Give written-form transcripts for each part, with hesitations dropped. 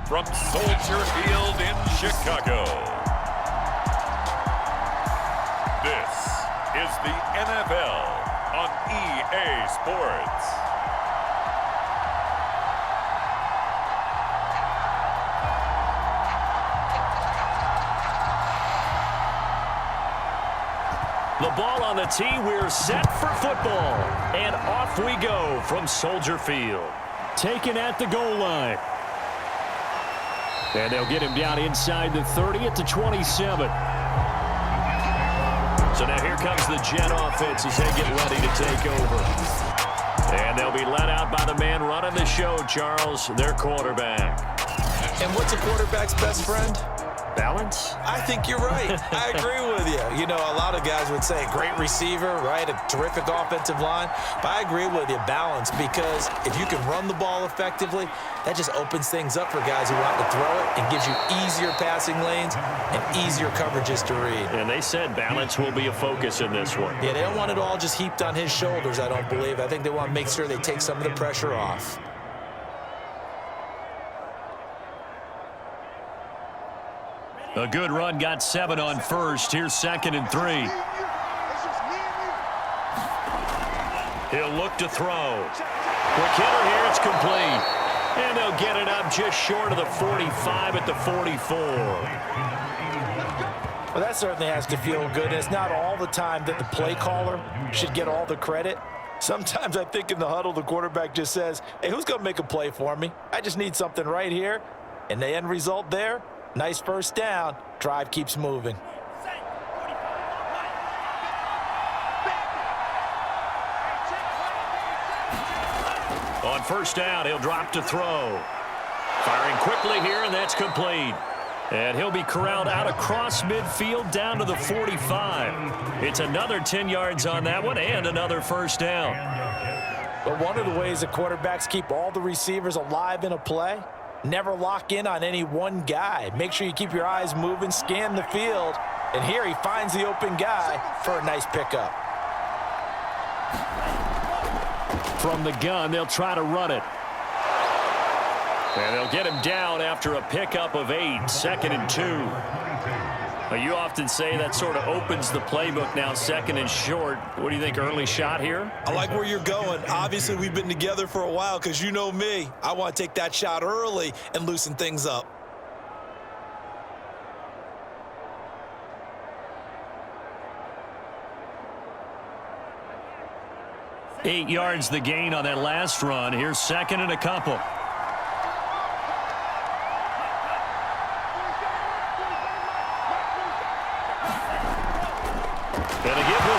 from Soldier Field in Chicago. This is the NFL on EA Sports. The ball on the tee, we're set for football. And off we go from Soldier Field. Taken at the goal line. And they'll get him down inside the 30 at the 27. So now here comes the Jet offense as they get ready to take over. And they'll be let out by the man running the show, Charles, their quarterback. And what's a quarterback's best friend? Balance? I think you're right. I agree with you. You know, a lot of guys would say great receiver, right? A terrific offensive line. But I agree with you, balance, because if you can run the ball effectively, that just opens things up for guys who want to throw it and gives you easier passing lanes and easier coverages to read. And they said balance will be a focus in this one. Yeah, they don't want it all just heaped on his shoulders, I don't believe. I think they want to make sure they take some of the pressure off. A good run, got 7 on first. Here's 2nd and 3. He'll look to throw. Quick hitter here, it's complete. And they'll get it up just short of the 45 at the 44. Well, that certainly has to feel good. It's not all the time that the play caller should get all the credit. Sometimes I think in the huddle, the quarterback just says, hey, who's going to make a play for me? I just need something right here. And the end result there, nice first down. Drive keeps moving. On first down, he'll drop to throw. Firing quickly here, and that's complete. And he'll be corralled out across midfield down to the 45. It's another 10 yards on that one and another first down. But one of the ways the quarterbacks keep all the receivers alive in a play, never lock in on any one guy. Make sure you keep your eyes moving, scan the field. And here he finds the open guy for a nice pickup. From the gun, they'll try to run it. And they'll get him down after a pickup of 8, 2nd and 2. You often say that sort of opens the playbook now, 2nd and short. What do you think, early shot here? I like where you're going. Obviously, we've been together for a while because you know me. I want to take that shot early and loosen things up. Eight yards the gain on that last run. Here's 2nd and a couple.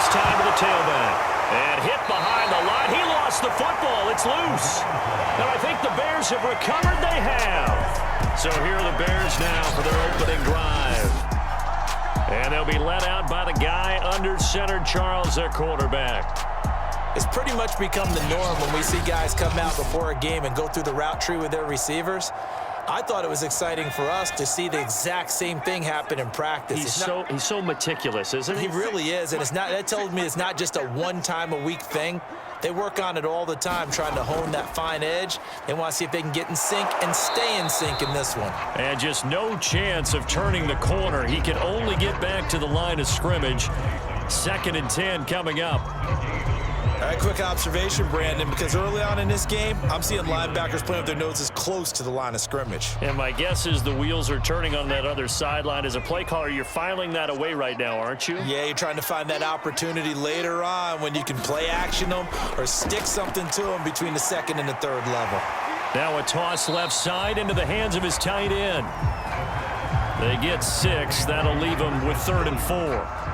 Time to the tailback. And hit behind the line. He lost the football. It's loose. Now I think the Bears have recovered. They have. So here are the Bears now for their opening drive. And they'll be let out by the guy under center, Charles, their quarterback. It's pretty much become the norm when we see guys come out before a game and go through the route tree with their receivers. I thought it was exciting for us to see the exact same thing happen in practice. He's so meticulous, isn't he? He really is, and that tells me it's not just a one-time-a-week thing. They work on it all the time, trying to hone that fine edge. They want to see if they can get in sync and stay in sync in this one. And just no chance of turning the corner. He can only get back to the line of scrimmage. 2nd and 10 coming up. All right, quick observation, Brandon, because early on in this game, I'm seeing linebackers playing with their noses close to the line of scrimmage. And my guess is the wheels are turning on that other sideline. As a play caller, you're filing that away right now, aren't you? Yeah, you're trying to find that opportunity later on when you can play action them or stick something to them between the 2nd and the 3rd level. Now a toss left side into the hands of his tight end. They get 6. That'll leave them with 3rd and 4.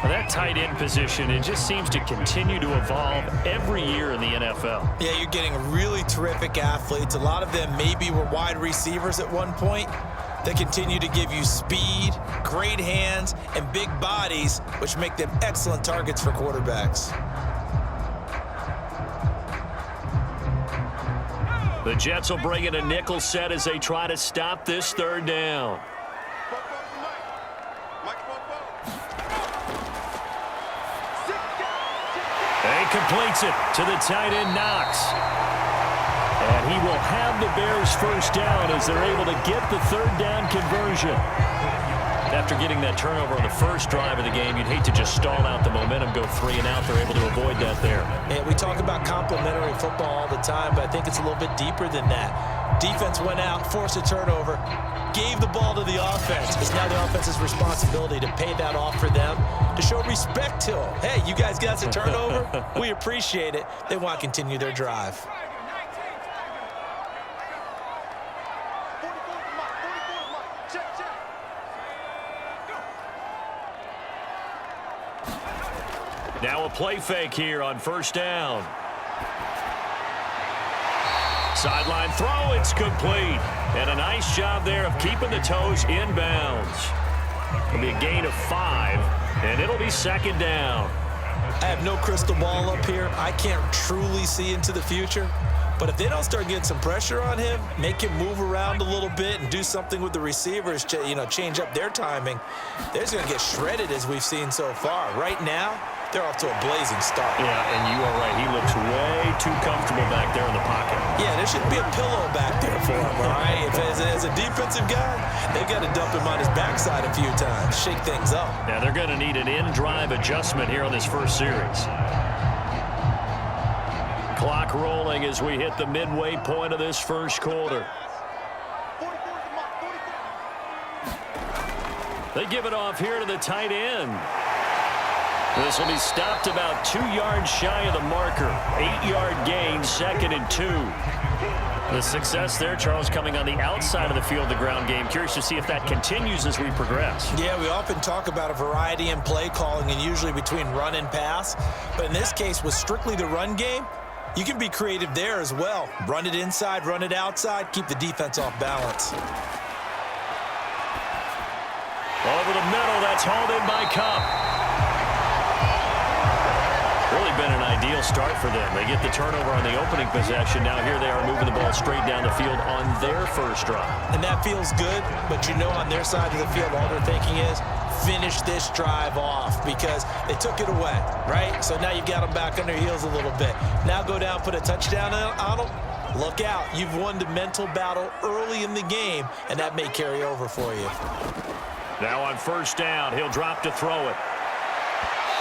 That tight end position, it just seems to continue to evolve every year in the NFL. Yeah, you're getting really terrific athletes. A lot of them maybe were wide receivers at one point. They continue to give you speed, great hands, and big bodies, which make them excellent targets for quarterbacks. The Jets will bring in a nickel set as they try to stop this 3rd down. Completes it to the tight end, Knox. And he will have the Bears first down as they're able to get the third down conversion. After getting that turnover on the first drive of the game, you'd hate to just stall out the momentum, go 3 and out. They're able to avoid that there. Yeah, we talk about complementary football all the time, but I think it's a little bit deeper than that. Defense went out, forced a turnover, gave the ball to the offense. It's now the offense's responsibility to pay that off for them, to show respect to them. Hey, you guys got some turnover? We appreciate it. They want to continue their drive. Now a play fake here on first down. Sideline throw, it's complete. And a nice job there of keeping the toes inbounds. It'll be a gain of 5, and it'll be second down. I have no crystal ball up here. I can't truly see into the future. But if they don't start getting some pressure on him, make him move around a little bit and do something with the receivers, change up their timing, they're just going to get shredded as we've seen so far. Right now, they're off to a blazing start. Yeah, and you are right. He looks way too comfortable back there in the pocket. Yeah, there should be a pillow back there for him, all right? If as a defensive guy, they've got to dump him on his backside a few times, shake things up. Now, they're going to need an in-drive adjustment here on this first series. Clock rolling as we hit the midway point of this first quarter. They give it off here to the tight end. This will be stopped about 2 yards shy of the marker. 8-yard gain, 2nd and 2. The success there, Charles, coming on the outside of the field, the ground game. Curious to see if that continues as we progress. Yeah, we often talk about a variety in play calling and usually between run and pass. But in this case, with strictly the run game, you can be creative there as well. Run it inside, run it outside, keep the defense off balance. Over the middle, that's hauled in by Cup. Really been an ideal start for them. They get the turnover on the opening possession. Now here they are moving the ball straight down the field on their first drive. And that feels good, but you know on their side of the field, all they're thinking is finish this drive off because they took it away, right? So now you got them back on their heels a little bit. Now go down, put a touchdown on them. Look out. You've won the mental battle early in the game, and that may carry over for you. Now on first down, he'll drop to throw it.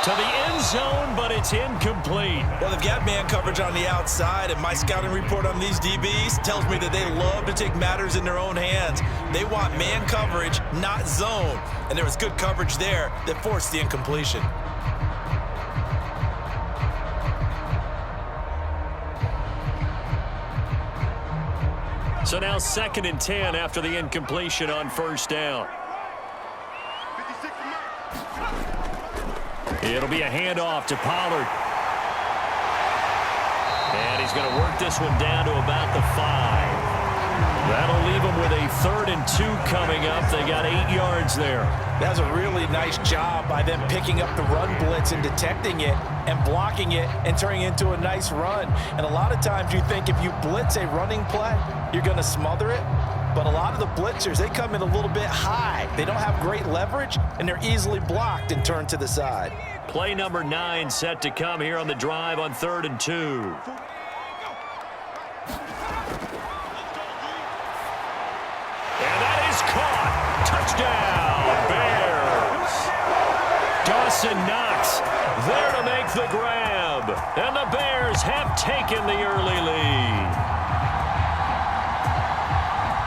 To the end zone, but it's incomplete. Well, they've got man coverage on the outside, and my scouting report on these DBs tells me that they love to take matters in their own hands. They want man coverage, not zone. And there was good coverage there that forced the incompletion. So now 2nd and 10 after the incompletion on first down. It'll be a handoff to Pollard. And he's going to work this one down to about the 5. That'll leave them with a 3rd and 2 coming up. They got 8 yards there. That was a really nice job by them picking up the run blitz and detecting it and blocking it and turning it into a nice run. And a lot of times you think if you blitz a running play, you're going to smother it. But a lot of the blitzers, they come in a little bit high. They don't have great leverage, and they're easily blocked and turned to the side. Play number 9 set to come here on the drive on 3rd and 2. And that is caught. Touchdown, Bears. Dawson Knox there to make the grab. And the Bears have taken the early lead.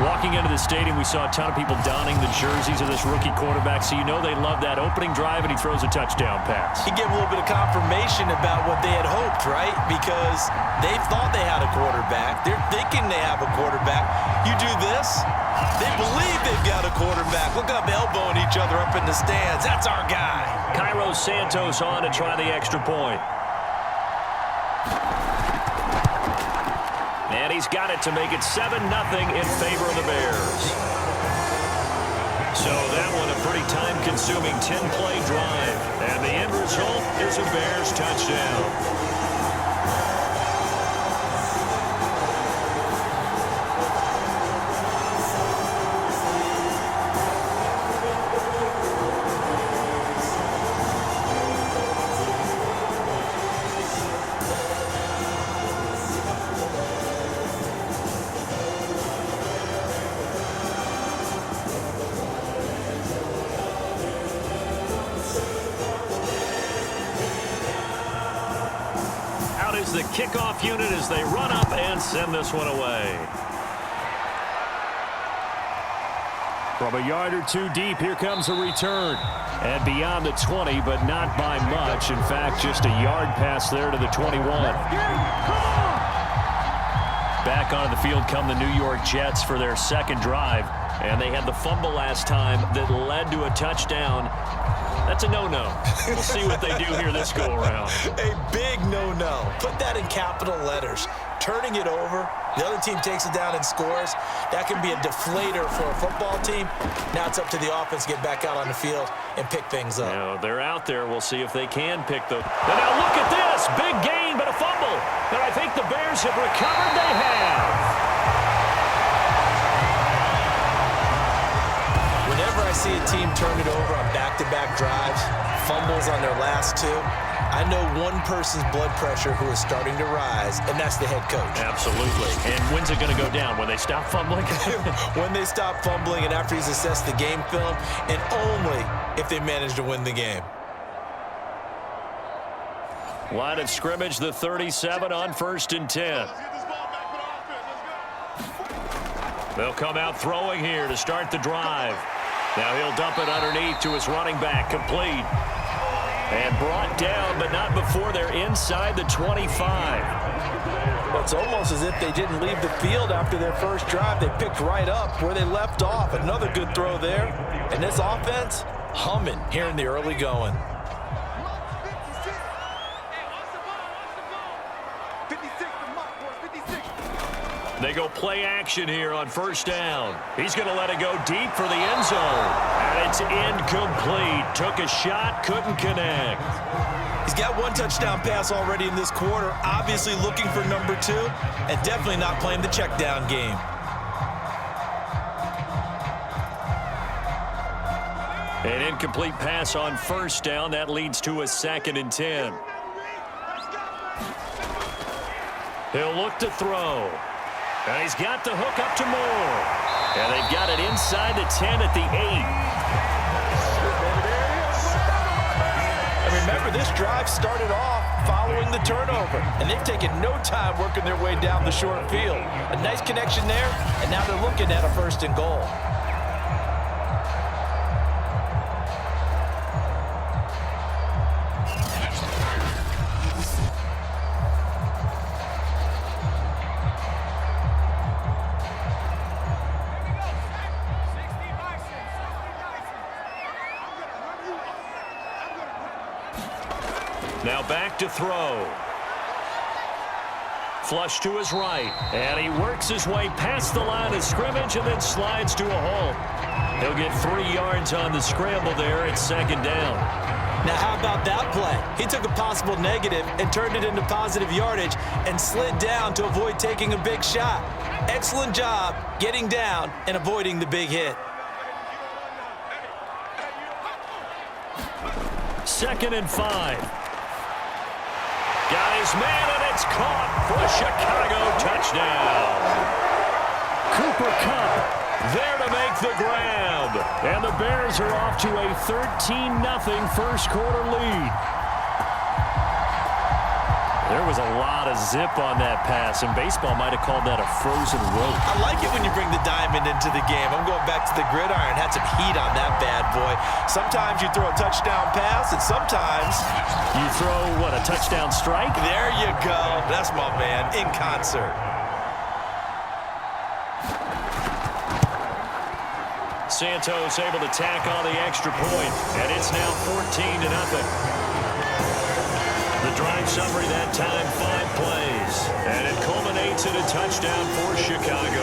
Walking into the stadium, we saw a ton of people donning the jerseys of this rookie quarterback, so you know they love that opening drive, and he throws a touchdown pass. He gave a little bit of confirmation about what they had hoped, right? Because they thought they had a quarterback. They're thinking they have a quarterback. You do this, they believe they've got a quarterback. Look up, elbowing each other up in the stands. That's our guy. Cairo Santos on to try the extra point. And he's got it to make it 7-0 in favor of the Bears. So that one a pretty time-consuming 10-play drive. And the end result is a Bears touchdown. is the kickoff unit as they run up and send this one away. From a yard or two deep, here comes a return. And beyond the 20, but not by much. In fact, just a yard pass there to the 21. Back onto the field come the New York Jets for their second drive. And they had the fumble last time that led to a touchdown. That's a no-no. We'll see what they do here this go-around. A big no-no. Put that in capital letters. Turning it over, the other team takes it down and scores. That can be a deflator for a football team. Now it's up to the offense to get back out on the field and pick things up. Now, they're out there. We'll see if they can pick the... And now look at this. Big gain, but a fumble. And I think the Bears have recovered. They have. Whenever I see a team turn it over on back-to-back drives, fumbles on their last two, I know one person's blood pressure who is starting to rise, and that's the head coach. Absolutely. And when's it going to go down? When they stop fumbling? When they stop fumbling and after he's assessed the game film, and only if they manage to win the game. Line of scrimmage, the 37 on 1st and 10. They'll come out throwing here to start the drive. Now he'll dump it underneath to his running back, complete. And brought down, but not before they're inside the 25. Well, it's almost as if they didn't leave the field after their first drive. They picked right up where they left off. Another good throw there. And this offense, humming here in the early going. They go play action here on 1st down. He's going to let it go deep for the end zone. And it's incomplete. Took a shot, couldn't connect. He's got one touchdown pass already in this quarter. Obviously looking for number 2. And definitely not playing the check down game. An incomplete pass on 1st down. That leads to a 2nd and 10. He'll look to throw. And he's got the hook up to Moore. And they've got it inside the 10 at the 8. And remember, this drive started off following the turnover. And they've taken no time working their way down the short field. A nice connection there, and now they're looking at a 1st and goal. Now back to throw. Flush to his right. And he works his way past the line of scrimmage and then slides to a halt. He'll get 3 yards on the scramble there at 2nd down. Now how about that play? He took a possible negative and turned it into positive yardage and slid down to avoid taking a big shot. Excellent job getting down and avoiding the big hit. 2nd and 5. Got his man, and it's caught for a Chicago touchdown. Cooper Kupp there to make the grab. And the Bears are off to a 13-0 first quarter lead. There was a lot of zip on that pass, and baseball might have called that a frozen rope. I like it when you bring the diamond into the game. I'm going back to the gridiron. Had some heat on that bad boy. Sometimes you throw a touchdown pass, and sometimes you throw, what, a touchdown strike? There you go. That's my man, in concert. Santos able to tack on the extra point, and it's now 14-0. The drive summary that time, 5 plays, and it culminates in a touchdown for Chicago.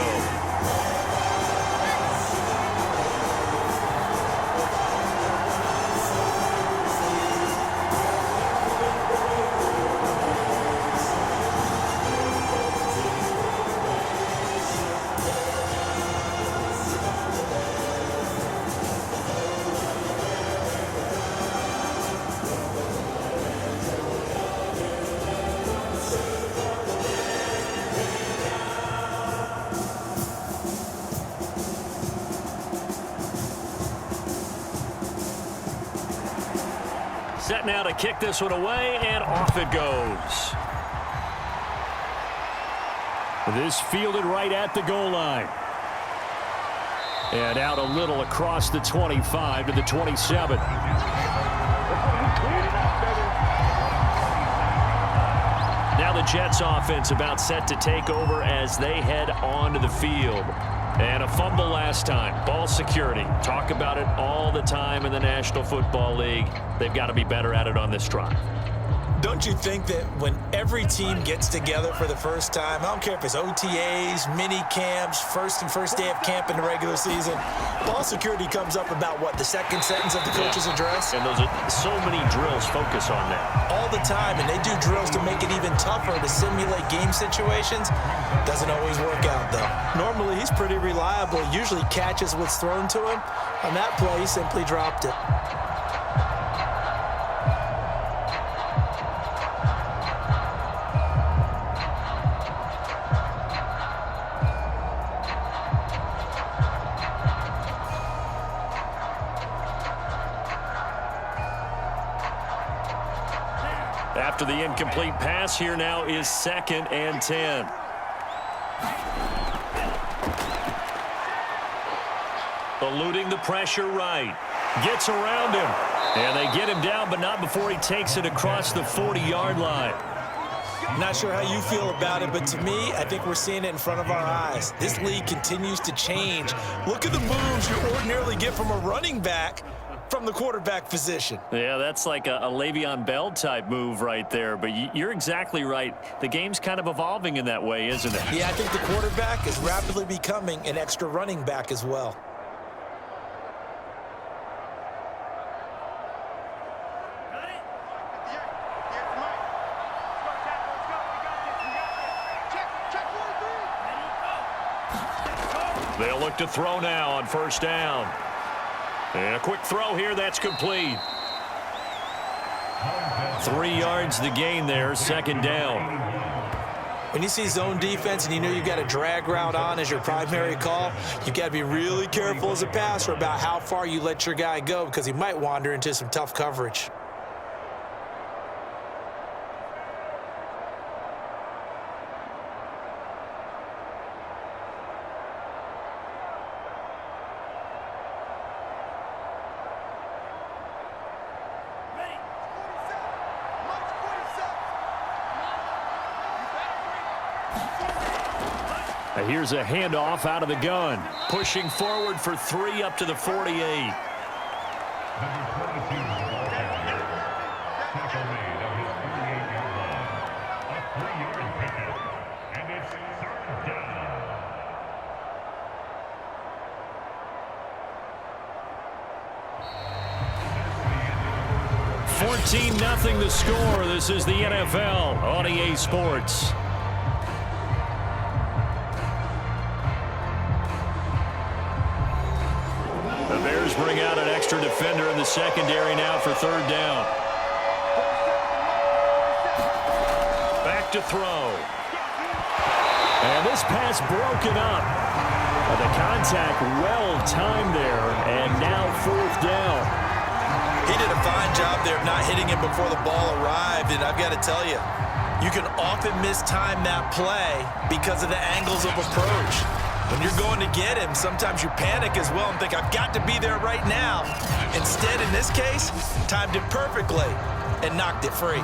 Set now to kick this one away, and off it goes. This fielded right at the goal line. And out a little across the 25 to the 27. Now the Jets offense about set to take over as they head onto the field. And a fumble last time. Ball security. Talk about it all the time in the National Football League. They've got to be better at it on this drive. Don't you think that when every team gets together for the first time, I don't care if it's OTAs, mini camps, first day of camp in the regular season, ball security comes up about, what, the second sentence of the coach's address? And those are so many drills focus on that. All the time, and they do drills to make it even tougher to simulate game situations. Doesn't always work out, though. Normally, he's pretty reliable, usually catches what's thrown to him. On that play, he simply dropped it. After the incomplete pass, here now is 2nd and 10. Eluding the pressure right. Gets around him. And they get him down, but not before he takes it across the 40-yard line. Not sure how you feel about it, but to me, I think we're seeing it in front of our eyes. This league continues to change. Look at the moves you ordinarily get from a running back from the quarterback position. Yeah, that's like a Le'Veon Bell type move right there, but you're exactly right. The game's kind of evolving in that way, isn't it? Yeah, I think the quarterback is rapidly becoming an extra running back as well. They'll look to throw now on first down. And a quick throw here, that's complete. 3 yards the gain there, 2nd down. When you see zone defense and you know you've got a drag route on as your primary call, you've got to be really careful as a passer about how far you let your guy go because he might wander into some tough coverage. Here's a handoff out of the gun. Pushing forward for 3 up to the 48. $14-0 the score. This is the NFL on EA Sports. The Bears bring out an extra defender in the secondary now for 3rd down. Back to throw. And this pass broken up. The contact well timed there, and now 4th down. He did a fine job there of not hitting him before the ball arrived, and I've got to tell you, you can often mistime that play because of the angles of approach. When you're going to get him, sometimes you panic as well and think, I've got to be there right now. Instead, in this case, timed it perfectly and knocked it free.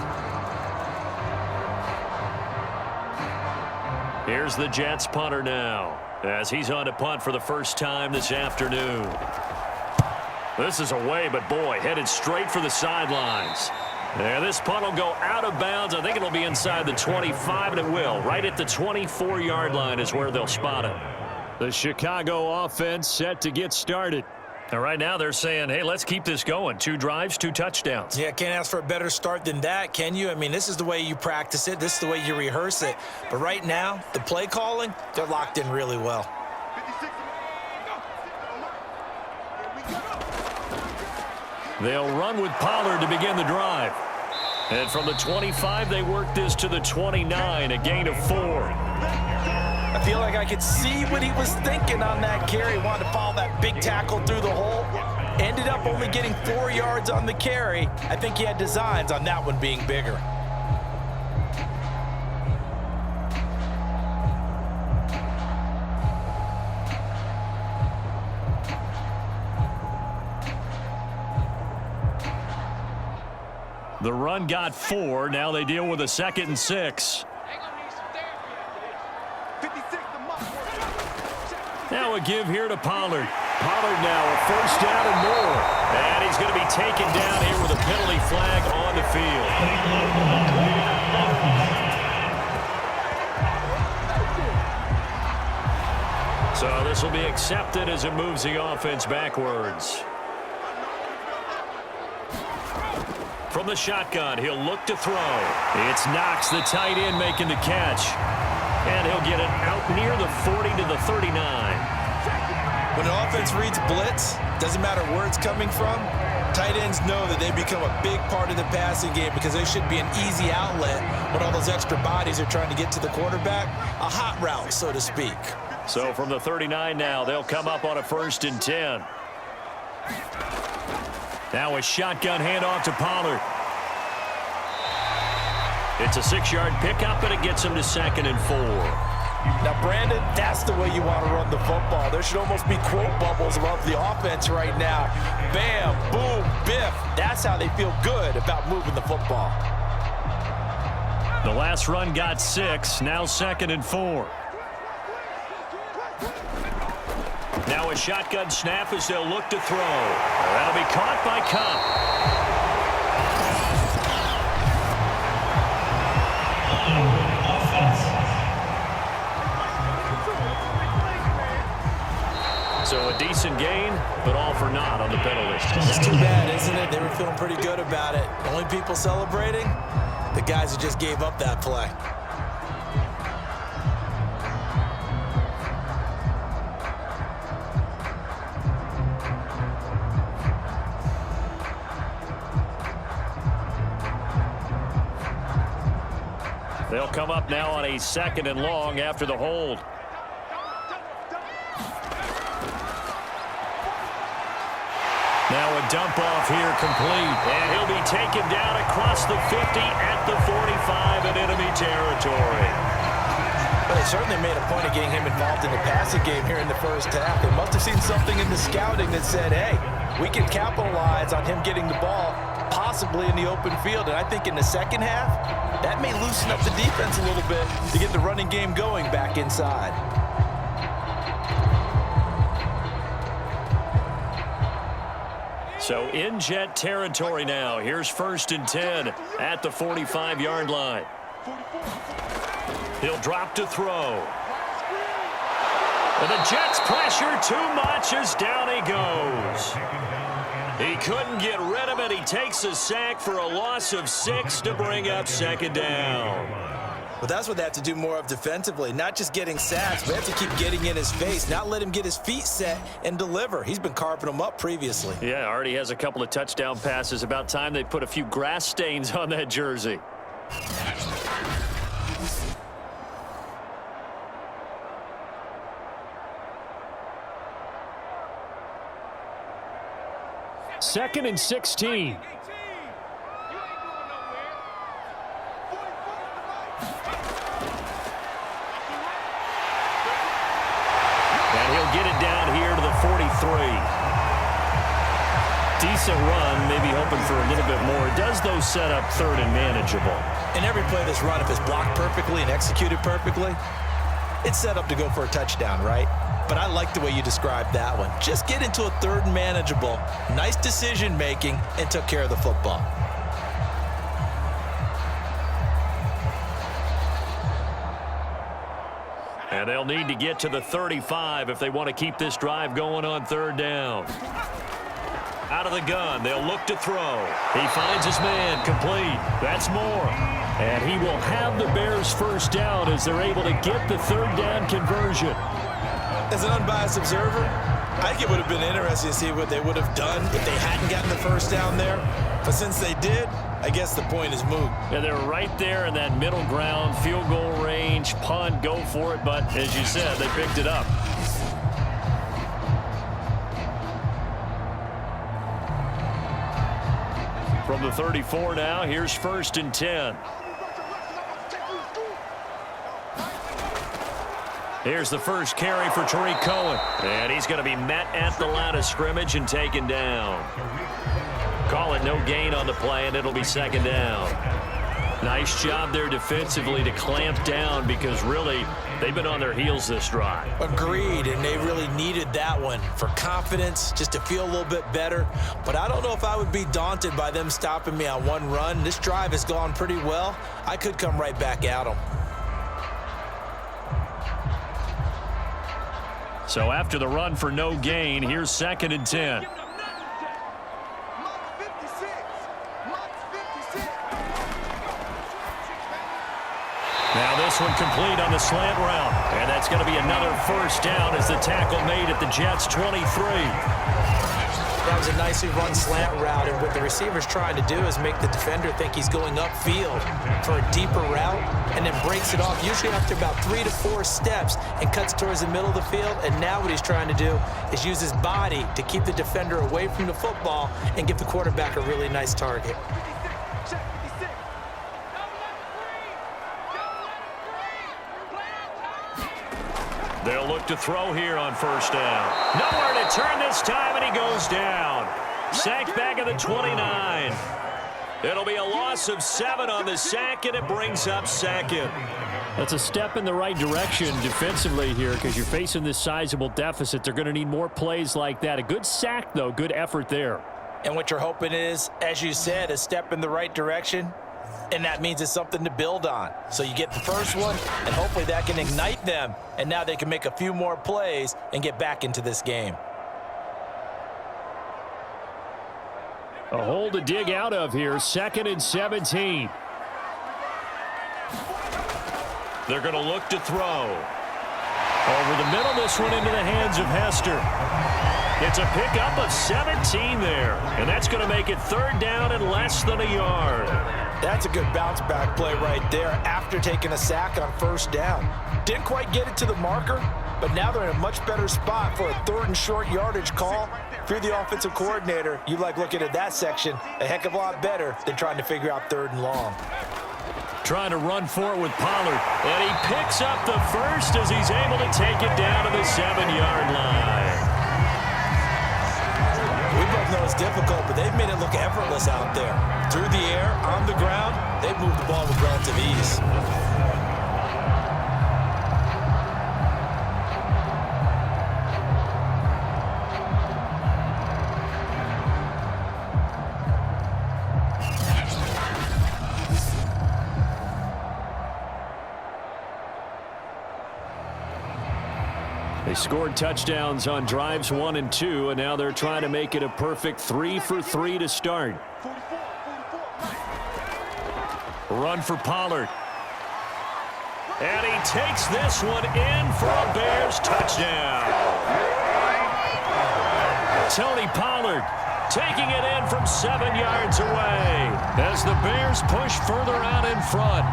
Here's the Jets punter now as he's on to punt for the first time this afternoon. This is away, but boy, headed straight for the sidelines. And this punt will go out of bounds. I think it'll be inside the 25, and it will. Right at the 24-yard line is where they'll spot it. The Chicago offense set to get started. And right now they're saying, hey, let's keep this going. 2 drives, 2 touchdowns. Yeah, can't ask for a better start than that, can you? I mean, this is the way you practice it. This is the way you rehearse it. But right now, the play calling, they're locked in really well. They'll run with Pollard to begin the drive. And from the 25, they work this to the 29, a gain of 4. I feel like I could see what he was thinking on that carry. Wanted to follow that big tackle through the hole. Ended up only getting 4 yards on the carry. I think he had designs on that one being bigger. The run got 4. Now they deal with a 2nd and 6. Now a give here to Pollard. Pollard now a 1st down and more. And he's going to be taken down here with a penalty flag on the field. So this will be accepted as it moves the offense backwards. From the shotgun, he'll look to throw. It's Knox, the tight end, making the catch. And he'll get it out near the 40 to the 39. When an offense reads blitz, doesn't matter where it's coming from, tight ends know that they become a big part of the passing game because they should be an easy outlet when all those extra bodies are trying to get to the quarterback. A hot route, so to speak. So from the 39 now, they'll come up on a 1st and 10. Now a shotgun handoff to Pollard. It's a 6-yard pickup, and it gets him to 2nd and 4. Now, Brandon, that's the way you want to run the football. There should almost be quote bubbles above the offense right now. Bam, boom, biff. That's how they feel good about moving the football. The last run got 6. Now 2nd and 4. Now a shotgun snap as they'll look to throw. That'll be caught by Cup. So a decent gain, but all for naught on the penalty. It's too bad, isn't it? They were feeling pretty good about it. Only people celebrating, the guys who just gave up that play. They'll come up now on a 2nd and long after the hold. Now a dump off here complete. And he'll be taken down across the 50 at the 45 in enemy territory. Well, they certainly made a point of getting him involved in the passing game here in the first half. They must have seen something in the scouting that said, hey, we can capitalize on him getting the ball possibly in the open field. And I think in the second half, that may loosen up the defense a little bit to get the running game going back inside. So in Jet territory now. Here's 1st and 10 at the 45-yard line. He'll drop to throw. And the Jets pressure too much as down he goes. He couldn't get rid of it. He takes a sack for a loss of 6 to bring up 2nd down. But that's what they have to do more of defensively, not just getting sacks, but they have to keep getting in his face, not let him get his feet set and deliver. He's been carving them up previously. Yeah, already has a couple of touchdown passes. About time they put a few grass stains on that jersey. Second and 16. And he'll get it down here to the 43. Decent run, maybe hoping for a little bit more. It does, though, set up 3rd and manageable. And every play of this run, if it's blocked perfectly and executed perfectly, it's set up to go for a touchdown, right? But I like the way you described that one. Just get into a 3rd and manageable, nice decision-making, and took care of the football. And they'll need to get to the 35 if they want to keep this drive going on 3rd down. Out of the gun, they'll look to throw. He finds his man, complete. That's more. And he will have the Bears' 1st down as they're able to get the 3rd down conversion. As an unbiased observer, I think it would have been interesting to see what they would have done if they hadn't gotten the 1st down there. But since they did, I guess the point is moot. Yeah, they're right there in that middle ground, field goal range, punt, go for it. But as you said, they picked it up. From the 34 now, here's 1st and 10. Here's the first carry for Tariq Cohen. And he's going to be met at the line of scrimmage and taken down. call it no gain on the play, and it'll be second down. Nice job there defensively to clamp down because really they've been on their heels this drive. Agreed, and they really needed that one for confidence, just to feel a little bit better. But I don't know if I would be daunted by them stopping me on one run. This drive has gone pretty well. I could come right back at them. So after the run for no gain, here's 2nd and 10. Now this one complete on the slant route. And that's going to be another first down as the tackle made at the Jets' 23. That was a nicely run slant route, and what the receiver's trying to do is make the defender think he's going upfield for a deeper route and then breaks it off, usually after about 3 to 4 steps, and cuts towards the middle of the field. And now what he's trying to do is use his body to keep the defender away from the football and give the quarterback a really nice target. They'll look to throw here on first down. Nowhere to turn this time, and he goes down. Sacked back at the 29. It'll be a loss of 7 on the sack, and it brings up 2nd. That's a step in the right direction defensively here because you're facing this sizable deficit. They're going to need more plays like that. A good sack, though. Good effort there. And what you're hoping is, as you said, a step in the right direction. And that means it's something to build on. So you get the first one, and hopefully that can ignite them. And now they can make a few more plays and get back into this game. A hole to dig out of here. 2nd and 17. They're going to look to throw. Over the middle, this one into the hands of Hester. It's a pickup of 17 there. And that's going to make it 3rd down and less than a yard. That's a good bounce-back play right there after taking a sack on first down. Didn't quite get it to the marker, but now they're in a much better spot for a 3rd and short yardage call. If you're the offensive coordinator, you like looking at that section a heck of a lot better than trying to figure out 3rd and long. Trying to run for it with Pollard. And he picks up the first as he's able to take it down to the 7-yard line. We both know it's difficult, but they've made it look effortless out there. Through the air, on the ground, they've moved the ball with relative ease. They scored touchdowns on drives 1 and 2, and now they're trying to make it a perfect 3 for 3 to start. Run for Pollard. And he takes this one in for a Bears touchdown. Tony Pollard taking it in from 7 yards away as the Bears push further out in front.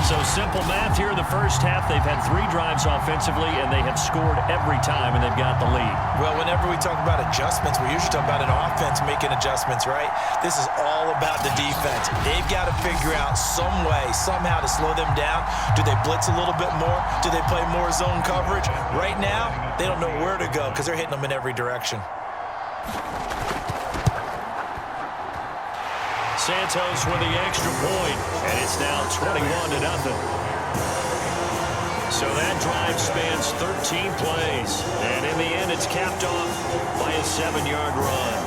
So simple math here in the first half. They've had 3 drives offensively, and they have scored every time, and they've got the lead. Well, whenever we talk about adjustments, we usually talk about an offense making adjustments, right? This is all about the defense. They've got to figure out some way, somehow to slow them down. Do they blitz a little bit more? Do they play more zone coverage? Right now, they don't know where to go because they're hitting them in every direction. Santos with the extra point, and it's now 21-0. So that drive spans 13 plays, and in the end it's capped off by a 7-yard run.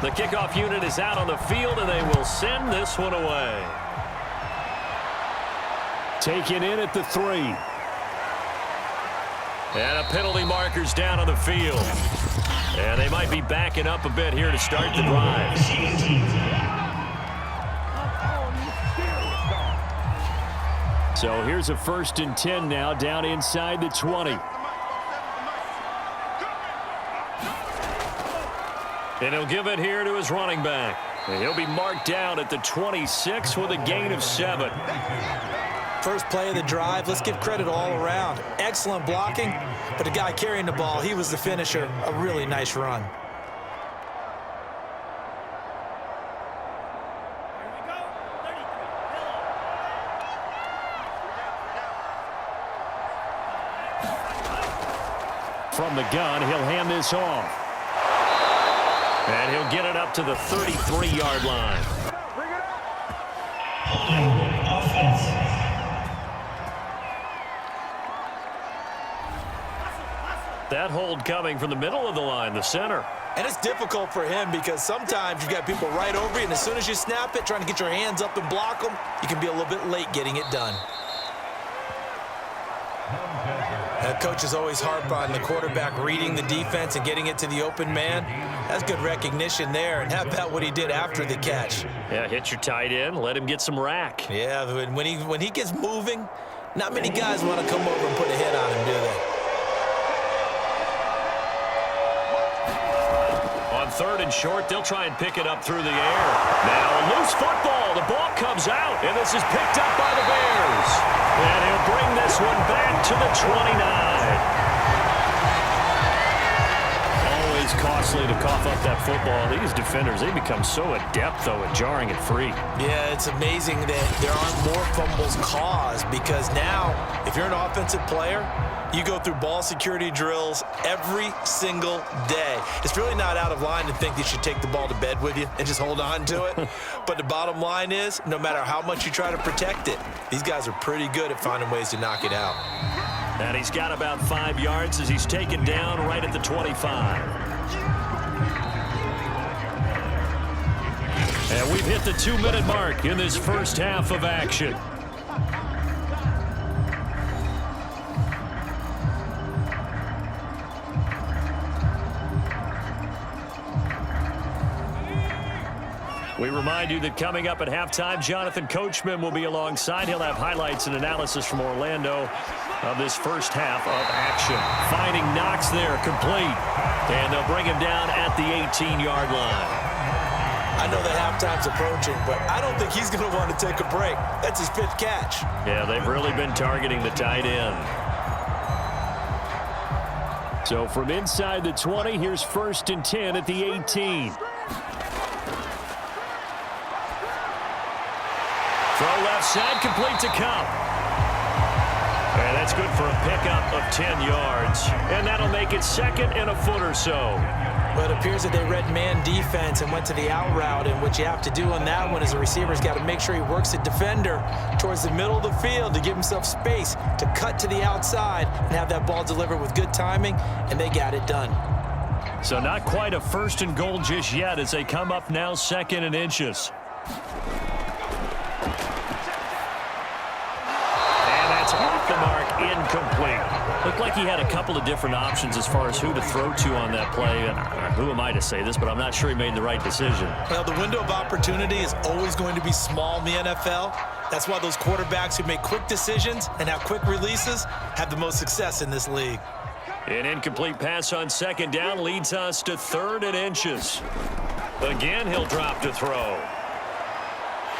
The kickoff unit is out on the field, and they will send this one away. Taken in at the 3. And a penalty marker's down on the field. And they might be backing up a bit here to start the drive. So here's a 1st and 10 now, down inside the 20. And he'll give it here to his running back. And he'll be marked down at the 26 with a gain of 7. First play of the drive, let's give credit all around. Excellent blocking, but the guy carrying the ball, he was the finisher. A really nice run. From the gun, he'll hand this off. And he'll get it up to the 33-yard line. That hold coming from the middle of the line, the center. And it's difficult for him because sometimes you've got people right over you, and as soon as you snap it, trying to get your hands up and block them, you can be a little bit late getting it done. Coaches always harp on the quarterback reading the defense and getting it to the open man. That's good recognition there. And how about what he did after the catch? Yeah, hit your tight end, let him get some rack. Yeah, when he gets moving, not many guys want to come over and put a hit on him, do they? On 3rd and short, they'll try and pick it up through the air. Now a loose football. The ball comes out, and this is picked up by the Bears. And he'll bring this one back to the 29. Always costly to cough up that football. These defenders, they become so adept, though, at jarring it free. Yeah, it's amazing that there aren't more fumbles caused because now, if you're an offensive player, you go through ball security drills every single day. It's really not out of line to think that you should take the ball to bed with you and just hold on to it. But the bottom line is, no matter how much you try to protect it, these guys are pretty good at finding ways to knock it out. And he's got about 5 yards as he's taken down right at the 25. And we've hit the 2-minute mark in this first half of action. We remind you that coming up at halftime, Jonathan Coachman will be alongside. He'll have highlights and analysis from Orlando of this first half of action. Finding Knox there, complete. And they'll bring him down at the 18-yard line. I know that halftime's approaching, but I don't think he's going to want to take a break. That's his 5th catch. Yeah, they've really been targeting the tight end. So from inside the 20, here's 1st and 10 at the 18. Throw left side, complete to Cup. And that's good for a pickup of 10 yards. And that'll make it 2nd and a foot or so. Well, it appears that they read man defense and went to the out route. And what you have to do on that one is the receiver's got to make sure he works the defender towards the middle of the field to give himself space to cut to the outside and have that ball delivered with good timing. And they got it done. So not quite a 1st and goal just yet as they come up now 2nd and inches. Off the mark, incomplete. Looked like he had a couple of different options as far as who to throw to on that play. And who am I to say this, but I'm not sure he made the right decision. Well, the window of opportunity is always going to be small in the NFL. That's why those quarterbacks who make quick decisions and have quick releases have the most success in this league. An incomplete pass on 2nd down leads us to 3rd and inches. Again, he'll drop to throw.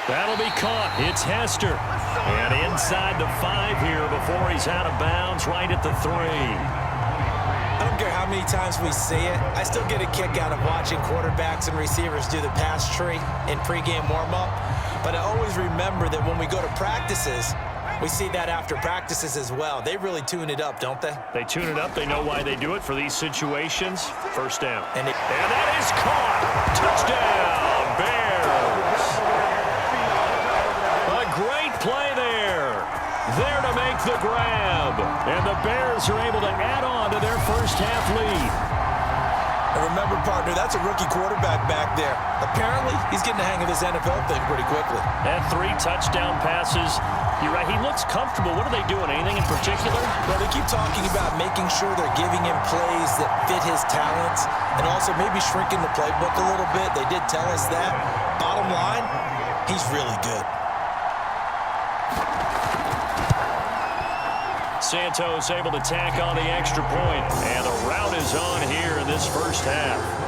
That'll be caught. It's Hester. And inside the 5 here before he's out of bounds right at the 3. I don't care how many times we see it. I still get a kick out of watching quarterbacks and receivers do the pass tree in pregame warm-up. But I always remember that when we go to practices, we see that after practices as well. They really tune it up, don't they? They tune it up. They know why they do it for these situations. 1st down. And that is caught. Touchdown, Bears. Great play there. There to make the grab. And the Bears are able to add on to their first half lead. And remember, partner, that's a rookie quarterback back there. Apparently, he's getting the hang of this NFL thing pretty quickly. And 3 touchdown passes. You're right, he looks comfortable. What are they doing? Anything in particular? Well, they keep talking about making sure they're giving him plays that fit his talents and also maybe shrinking the playbook a little bit. They did tell us that. Bottom line, he's really good. Santos able to tack on the extra point. And the rout is on here in this first half.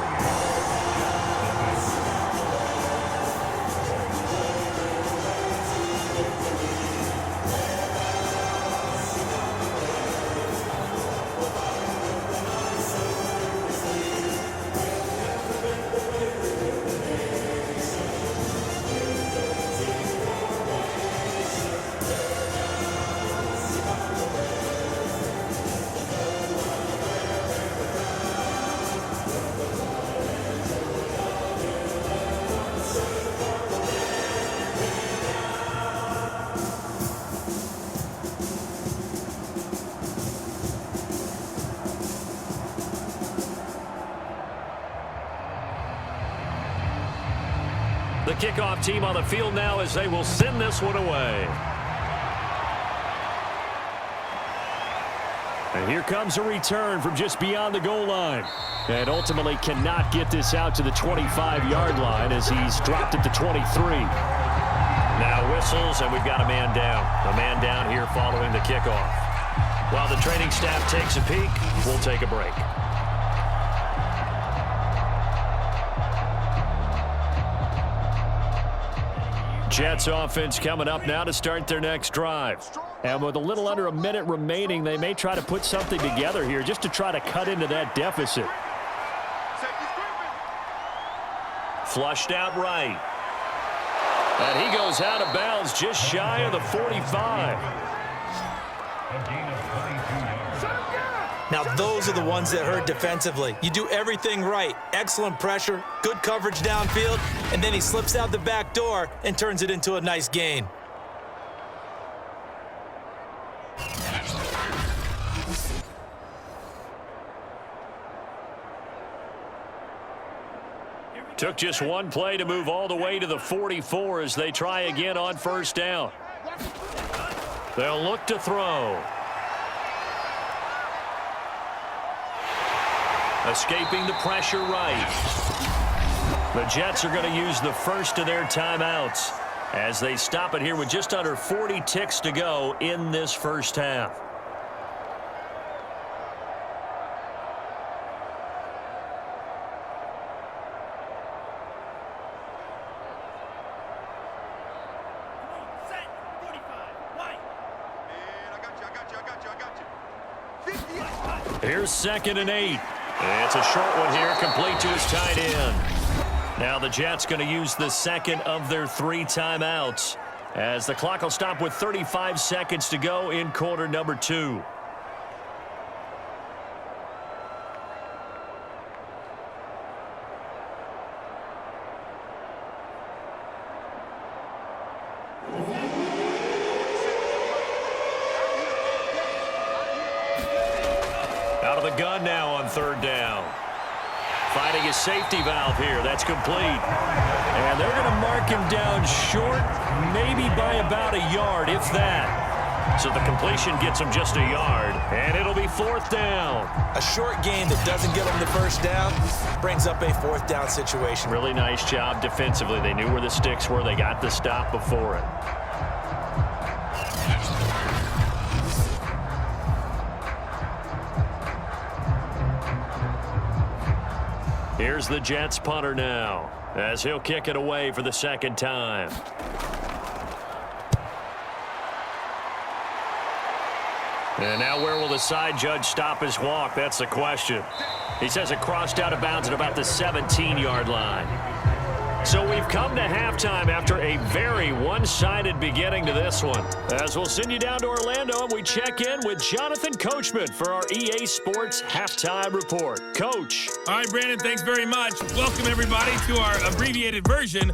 The kickoff team on the field now as they will send this one away. And here comes a return from just beyond the goal line. And ultimately cannot get this out to the 25-yard line as he's dropped it to 23. Now whistles, and we've got a man down. A man down here following the kickoff. While the training staff takes a peek, we'll take a break. Jets offense coming up now to start their next drive. And with a little under a minute remaining, they may try to put something together here just to try to cut into that deficit. Flushed out right. And he goes out of bounds just shy of the 45. Now, those are the ones that hurt defensively. You do everything right. Excellent pressure, good coverage downfield, and then he slips out the back door and turns it into a nice gain. Took just one play to move all the way to the 44 as they try again on first down. They'll look to throw. Escaping the pressure right. The Jets are going to use the first of their timeouts as they stop it here with just under 40 ticks to go in this first half. Here's 2nd and 8. It's a short one here, complete to his tight end. Now the Jets going to use the second of their 3 timeouts as the clock will stop with 35 seconds to go in quarter number 2. Out of the gun now on 3rd down. Finding his safety valve here. That's complete. And they're going to mark him down short, maybe by about a yard, if that. So the completion gets him just a yard, and it'll be 4th down. A short gain that doesn't get him the first down brings up a 4th down situation. Really nice job defensively. They knew where the sticks were. They got the stop before it. Here's the Jets punter now as he'll kick it away for the 2nd time. And now where will the side judge stop his walk? That's the question. He says it crossed out of bounds at about the 17-yard line. So we've come to halftime after a very one-sided beginning to this one. As we'll send you down to Orlando and we check in with Jonathan Coachman for our EA Sports Halftime Report. Coach. All right, Brandon, thanks very much. Welcome, everybody, to our abbreviated version